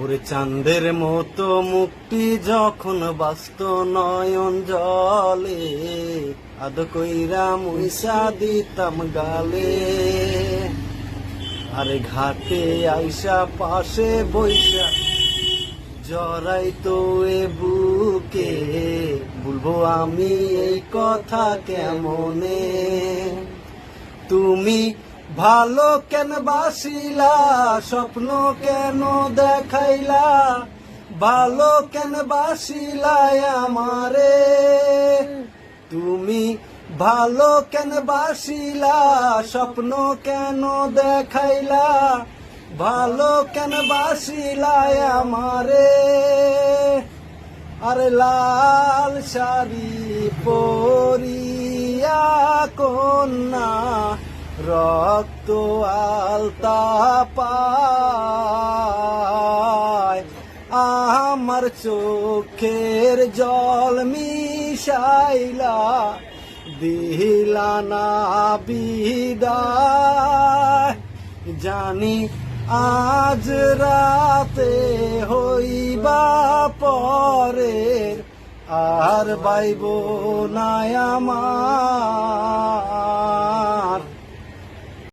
ওরে চাঁদের মতো মুক্তি যখন বাস্ত নয়ন জলে, আদ কইরা মুইসা দিতাম গালে। আরে ঘাটে আইসা পাশে বইসা জড়াই তো এ বুকে, বলবো আমি এই কথা কেমনে। তুমি ভালো কেন বাসিলা, স্বপ্ন কেন দেখাইলা, ভালো কেন বাসিলা আমারে। তুমি ভালো কেন বাসিলা, স্বপ্ন কেন দেখাইলা, ভালো কেন বাসিলা আমারে। আরে লাল শাড়ি পরিয়া কন্যা রক্ত আলতা পায়, আমার চোখের জল মিশাইলা দিলা না বিদায়। জানি আজ রাতে হইবা পরের, আর বাইব না আমার।